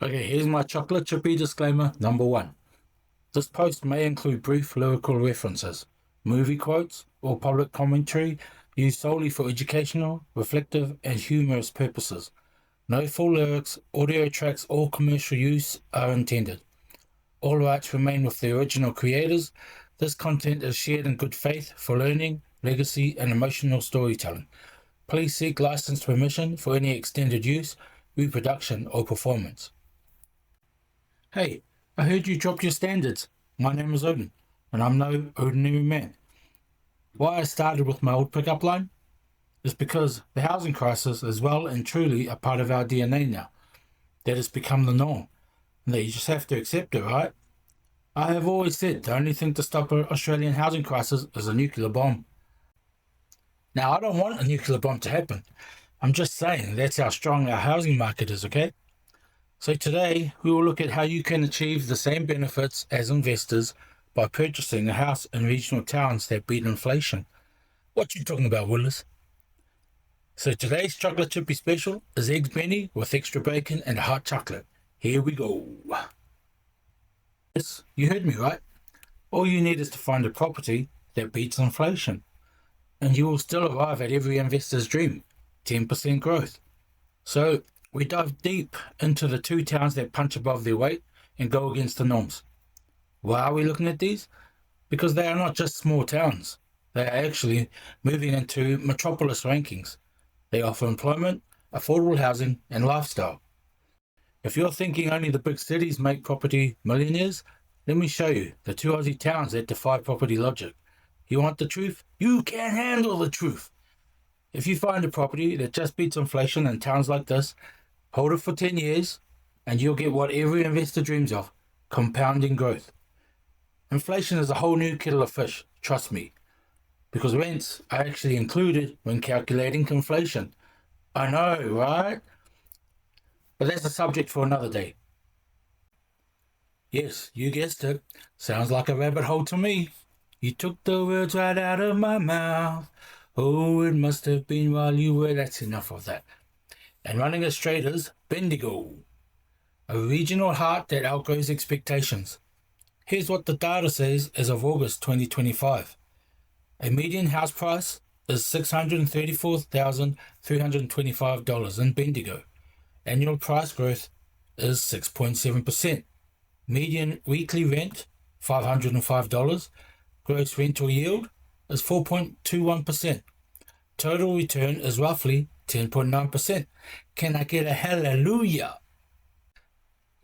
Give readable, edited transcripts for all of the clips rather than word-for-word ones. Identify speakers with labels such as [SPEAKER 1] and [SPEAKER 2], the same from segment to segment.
[SPEAKER 1] Okay, here's my chocolate chippy disclaimer number 1. This post may include brief lyrical references, movie quotes, or public commentary used solely for educational, reflective, and humorous purposes. No full lyrics, audio tracks, or commercial use are intended. All rights remain with the original creators. This content is shared in good faith for learning, legacy, and emotional storytelling. Please seek license permission for any extended use, reproduction, or performance. Hey, I heard you dropped your standards. My name is Odin, and I'm no ordinary man. Why I started with my old pickup line is because the housing crisis is well and truly a part of our DNA now. That has become the norm, and that you just have to accept it, right? I have always said the only thing to stop an Australian housing crisis is a nuclear bomb. Now, I don't want a nuclear bomb to happen. I'm just saying that's how strong our housing market is, okay? So today, we will look at how you can achieve the same benefits as investors by purchasing a house in regional towns that beat inflation. What you talking about, Willis? So today's chocolate chippy special is eggs benny with extra bacon and hot chocolate. Here we go. Yes, you heard me right. All you need is to find a property that beats inflation, and you will still arrive at every investor's dream, 10% growth. So we dive deep into the 2 towns that punch above their weight and go against the norms. Why are we looking at these? Because they are not just small towns. They are actually moving into metropolis rankings. They offer employment, affordable housing, and lifestyle. If you're thinking only the big cities make property millionaires, let me show you the 2 Aussie towns that defy property logic. You want the truth? You can handle the truth. If you find a property that just beats inflation in towns like this, hold it for 10 years, and you'll get what every investor dreams of, compounding growth. Inflation is a whole new kettle of fish, trust me, because rents are actually included when calculating inflation. I know, right? But that's a subject for another day. Yes, you guessed it. Sounds like a rabbit hole to me. You took the words right out of my mouth. Oh, it must have been while you were... That's enough of that. And running us straight is Bendigo, a regional heart that outgrows expectations. Here's what the data says as of August 2025. A median house price is $634,325 in Bendigo. Annual price growth is 6.7%. Median weekly rent, $505. Gross rental yield is 4.21%. Total return is roughly 10.9%. Can I get a hallelujah?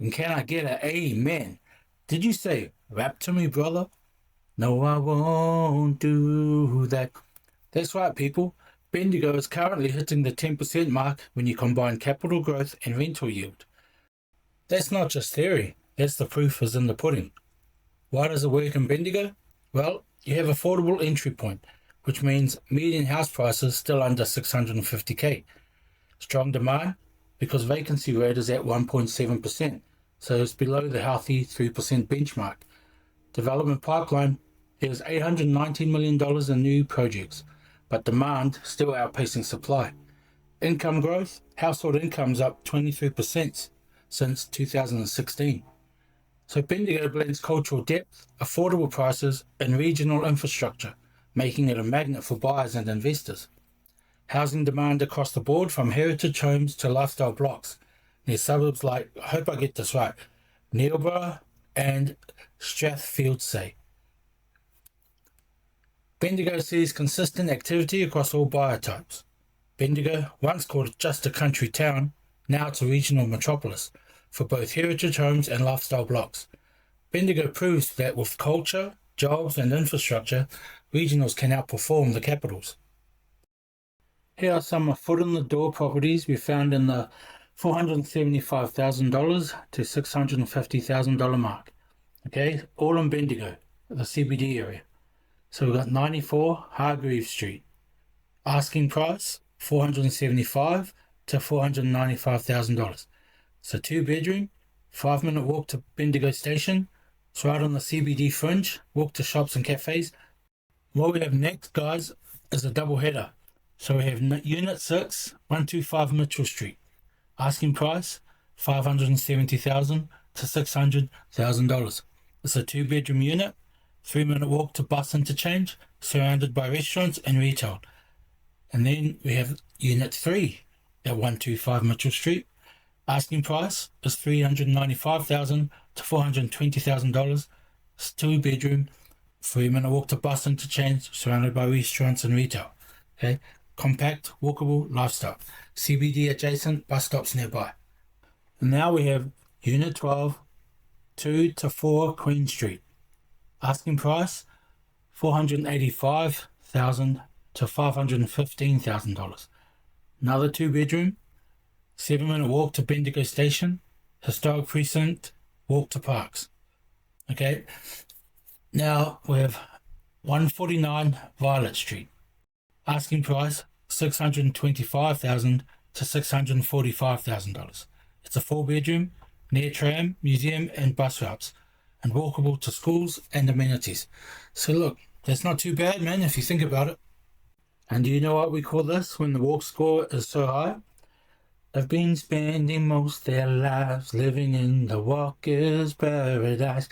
[SPEAKER 1] And can I get an amen? Did you say, rap to me, brother? No, I won't do that. That's right, people. Bendigo is currently hitting the 10% mark when you combine capital growth and rental yield. That's not just theory. That's the proof is in the pudding. Why does it work in Bendigo? Well, you have affordable entry point, which means median house prices still under 650k. Strong demand because vacancy rate is at 1.7%, so it's below the healthy 3% benchmark. Development pipeline is $819 million in new projects, but demand still outpacing supply. Income growth, household income's up 23% since 2016. So Bendigo blends cultural depth, affordable prices, and regional infrastructure, making it a magnet for buyers and investors. Housing demand across the board from heritage homes to lifestyle blocks near suburbs like, I hope I get this right, Neilborough and Strathfieldsay. Bendigo sees consistent activity across all buyer types. Bendigo, once called just a country town, now it's a regional metropolis for both heritage homes and lifestyle blocks. Bendigo proves that with culture, jobs and infrastructure, regionals can outperform the capitals. Here are some foot-in-the-door properties we found in the $475,000 to $650,000 mark. Okay, all in Bendigo, the CBD area. So we've got 94 Hargreaves Street. Asking price, $475,000 to $495,000. So 2-bedroom, 5-minute walk to Bendigo Station. It's right on the CBD fringe. Walk to shops and cafes. What we have next, guys, is a double header. So we have Unit 6, 125 Mitchell Street. Asking price, $570,000 to $600,000. It's a 2-bedroom unit, 3-minute walk to bus interchange, surrounded by restaurants and retail. And then we have Unit 3 at 125 Mitchell Street. Asking price is $395,000 to $420,000. It's 2-bedroom, 3-minute walk to bus interchange, surrounded by restaurants and retail. Okay, compact, walkable lifestyle. CBD adjacent, bus stops nearby. And now we have Unit 12, 2 to 4 Queen Street. Asking price $485,000 to $515,000. Another 2-bedroom, 7-minute walk to Bendigo Station, historic precinct, walk to parks. Okay, now we have 149 Violet Street. Asking price $625,000 to $645,000. It's a 4-bedroom, near tram, museum and bus routes, and walkable to schools and amenities. So look, that's not too bad, man, if you think about it. And do you know what we call this when the walk score is so high? They've been spending most their lives living in the walker's paradise.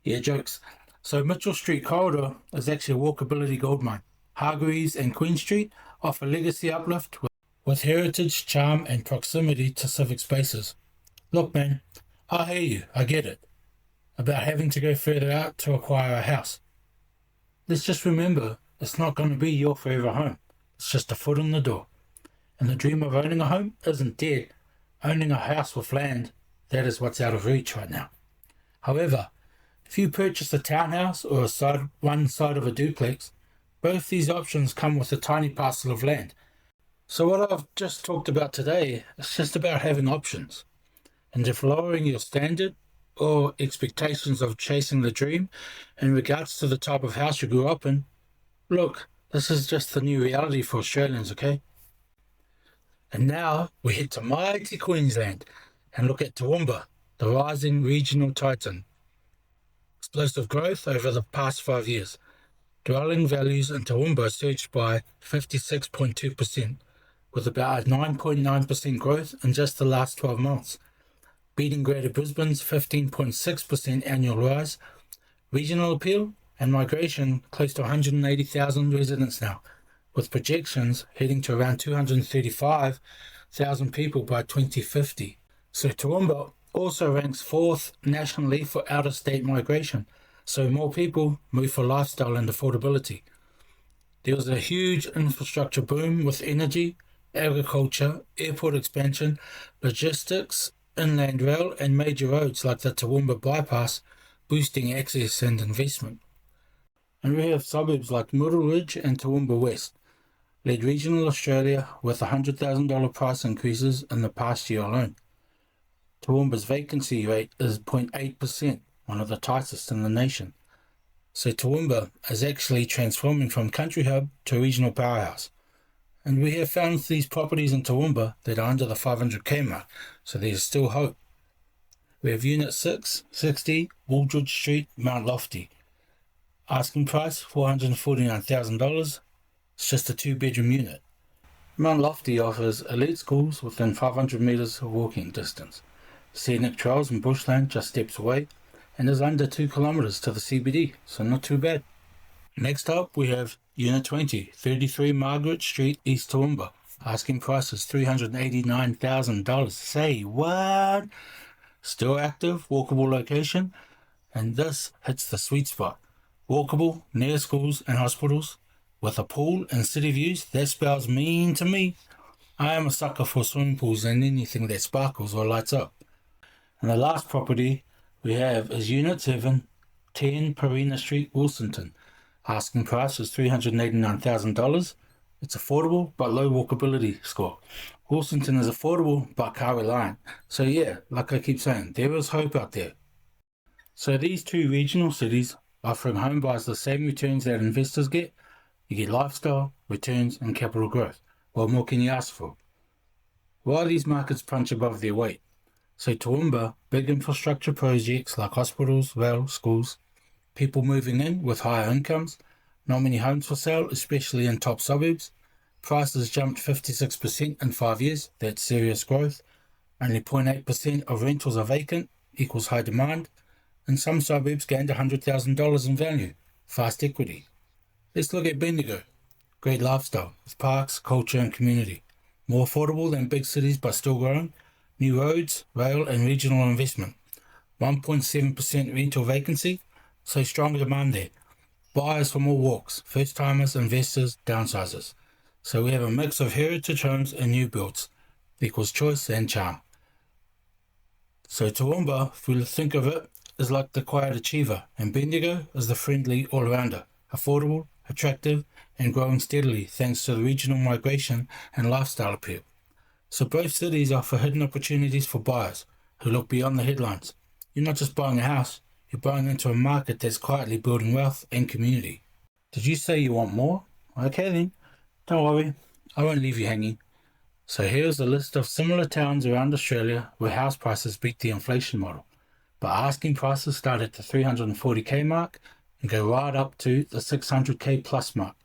[SPEAKER 1] Yeah, jokes. So Mitchell Street corridor is actually a walkability goldmine. Hargreaves and Queen Street offer legacy uplift with heritage, charm and proximity to civic spaces. Look, man, I hear you, I get it, about having to go further out to acquire a house. Let's just remember, it's not going to be your forever home. It's just a foot in the door. And the dream of owning a home isn't dead. Owning a house with land, that is what's out of reach right now. However, if you purchase a townhouse or one side of a duplex, both these options come with a tiny parcel of land. So what I've just talked about today is just about having options. And if lowering your standard or expectations of chasing the dream in regards to the type of house you grew up in, look, this is just the new reality for Australians, okay? And now we head to mighty Queensland and look at Toowoomba, the rising regional titan. Explosive growth over the past 5 years. Dwelling values in Toowoomba surged by 56.2%, with about a 9.9% growth in just the last 12 months, beating Greater Brisbane's 15.6% annual rise. Regional appeal and migration close to 180,000 residents now, with projections heading to around 235,000 people by 2050. So Toowoomba also ranks 4th nationally for out-of-state migration, so more people move for lifestyle and affordability. There was a huge infrastructure boom with energy, agriculture, airport expansion, logistics, inland rail and major roads like the Toowoomba bypass boosting access and investment. And we have suburbs like Myrtle Ridge and Toowoomba West led regional Australia with $100,000 price increases in the past year alone. Toowoomba's vacancy rate is 0.8%, one of the tightest in the nation. So Toowoomba is actually transforming from country hub to regional powerhouse. And we have found these properties in Toowoomba that are under the 500k mark, so there's still hope. We have Unit 6, 60, Wooldridge Street, Mount Lofty. Asking price $449,000. It's just a 2-bedroom unit. Mount Lofty offers elite schools within 500 metres of walking distance, scenic trails and bushland just steps away, and is under 2 kilometres to the CBD, so not too bad. Next up we have Unit 20, 33 Margaret Street, East Toowoomba. Asking price is $389,000. Say what? Still active, walkable location, and this hits the sweet spot. Walkable, near schools and hospitals, with a pool and city views. That spells mean to me. I am a sucker for swimming pools and anything that sparkles or lights up. And the last property we have is Unit 7, 10 Perina Street, Wilsonton. Asking price is $389,000. It's affordable but low walkability score. Wilsonton is affordable but car reliant. So yeah, like I keep saying, there is hope out there. So these two regional cities offering home buyers the same returns that investors get. You get lifestyle, returns and capital growth. What more can you ask for? Why are these markets punch above their weight? So Toowoomba, big infrastructure projects like hospitals, rail, schools, people moving in with higher incomes, not many homes for sale, especially in top suburbs. Prices jumped 56% in 5 years, that's serious growth. Only 0.8% of rentals are vacant, equals high demand, and some suburbs gained $100,000 in value, fast equity. Let's look at Bendigo. Great lifestyle, with parks, culture and community. More affordable than big cities but still growing. New roads, rail and regional investment. 1.7% rental vacancy, so strong demand there. Buyers from all walks, first-timers, investors, downsizers. So we have a mix of heritage homes and new builds, equals choice and charm. So Toowoomba, if we think of it, is like the quiet achiever, and Bendigo is the friendly all-rounder, affordable, attractive, and growing steadily thanks to the regional migration and lifestyle appeal. So both cities offer hidden opportunities for buyers who look beyond the headlines. You're not just buying a house, you're buying into a market that's quietly building wealth and community. Did you say you want more? Okay then, don't worry, I won't leave you hanging. So here's a list of similar towns around Australia where house prices beat the inflation model, but asking prices start at the 340k mark and go right up to the 600k plus mark.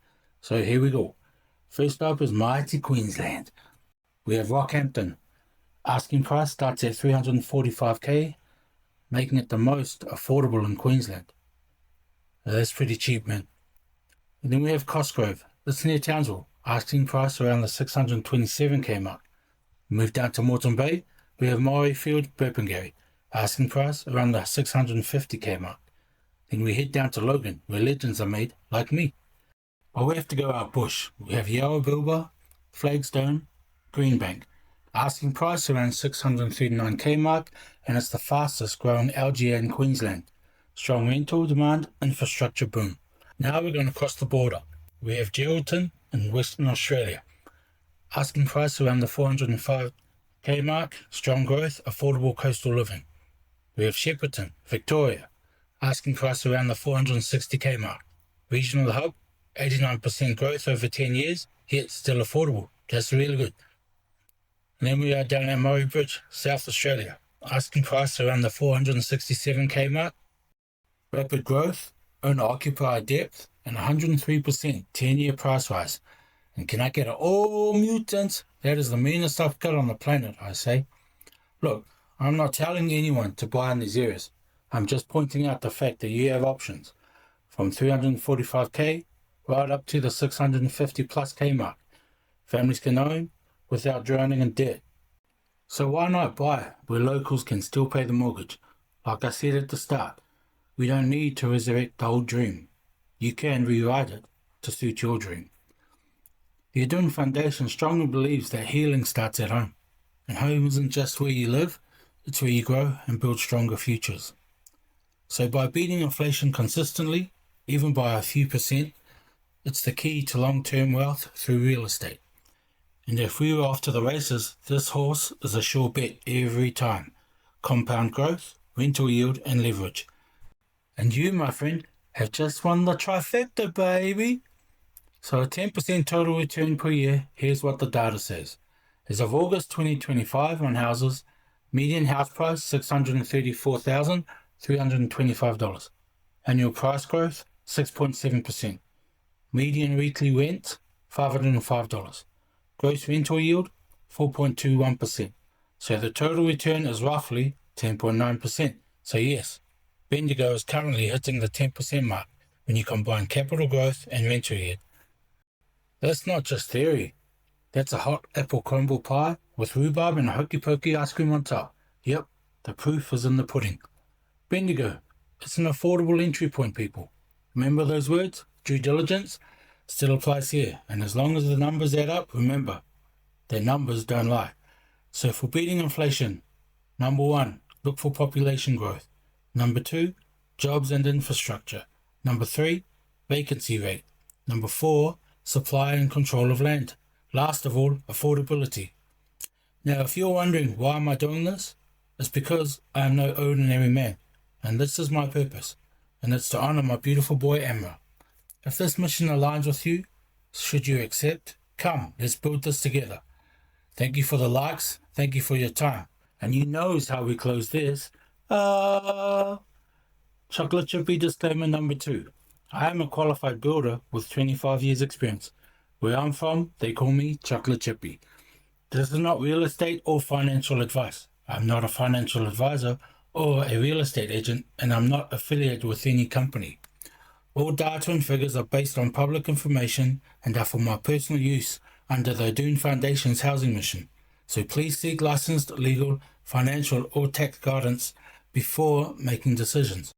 [SPEAKER 1] So here we go. First up is mighty Queensland. We have Rockhampton. Asking price starts at 345k, making it the most affordable in Queensland. That's pretty cheap, man. And then we have Cosgrove. That's near Townsville. Asking price around the 627k mark. Move down to Moreton Bay, we have Murrayfield, Burpengary. Asking price around the 650k mark. Then we head down to Logan, where legends are made, like me. But we have to go out bush. We have Yarrabilba, Flagstone, Greenbank. Asking price around 639k mark, and it's the fastest growing LGA in Queensland. Strong rental demand, infrastructure boom. Now we're going to cross the border. We have Geraldton in Western Australia. Asking price around the 405k mark, strong growth, affordable coastal living. We have Shepparton, Victoria. Asking price around the 460k mark. Regional hub, 89% growth over 10 years, yet still affordable. That's really good. And then we are down at Murray Bridge, South Australia. Asking price around the 467k mark. Rapid growth, owner-occupier depth, and 103% 10-year price rise. And can I get an "oh mutant"? That is the meanest I've got on the planet, I say. Look, I'm not telling anyone to buy in these areas. I'm just pointing out the fact that you have options from 345k right up to the 650 plus k mark. Families can own without drowning in debt. So why not buy where locals can still pay the mortgage? Like I said at the start, we don't need to resurrect the old dream. You can rewrite it to suit your dream. The Adun Foundation strongly believes that healing starts at home. And home isn't just where you live, it's where you grow and build stronger futures. So by beating inflation consistently, even by a few percent, it's the key to long-term wealth through real estate. And if we were off to the races, this horse is a sure bet every time. Compound growth, rental yield and leverage. And you, my friend, have just won the trifecta, baby! So a 10% total return per year, here's what the data says. As of August 2025 on houses, median house price $634,325. Annual price growth 6.7%. Median weekly rent $505. Gross rental yield 4.21%. So the total return is roughly 10.9%. So yes, Bendigo is currently hitting the 10% mark when you combine capital growth and rental yield. That's not just theory. That's a hot apple crumble pie with rhubarb and hokey pokey ice cream on top. Yep, the proof is in the pudding. Bendigo, it's an affordable entry point, people. Remember those words? Due diligence still applies here. And as long as the numbers add up, remember, their numbers don't lie. So for beating inflation, number 1, look for population growth. Number 2, jobs and infrastructure. Number 3, vacancy rate. Number 4, supply and control of land. Last of all, affordability. Now, if you're wondering why am I doing this, it's because I am no ordinary man, and this is my purpose, and it's to honor my beautiful boy Amra. If this mission aligns with you, should you accept, come, let's build this together. Thank you for the likes, thank you for your time, and you knows how we close this. Chocolate Chippie disclaimer number 2. I am a qualified builder with 25 years experience. Where I'm from, they call me Chocolate Chippie. This is not real estate or financial advice. I'm not a financial advisor or a real estate agent, and I'm not affiliated with any company. All data and figures are based on public information and are for my personal use under the Doon Foundation's housing mission. So please seek licensed, legal, financial or tax guidance before making decisions.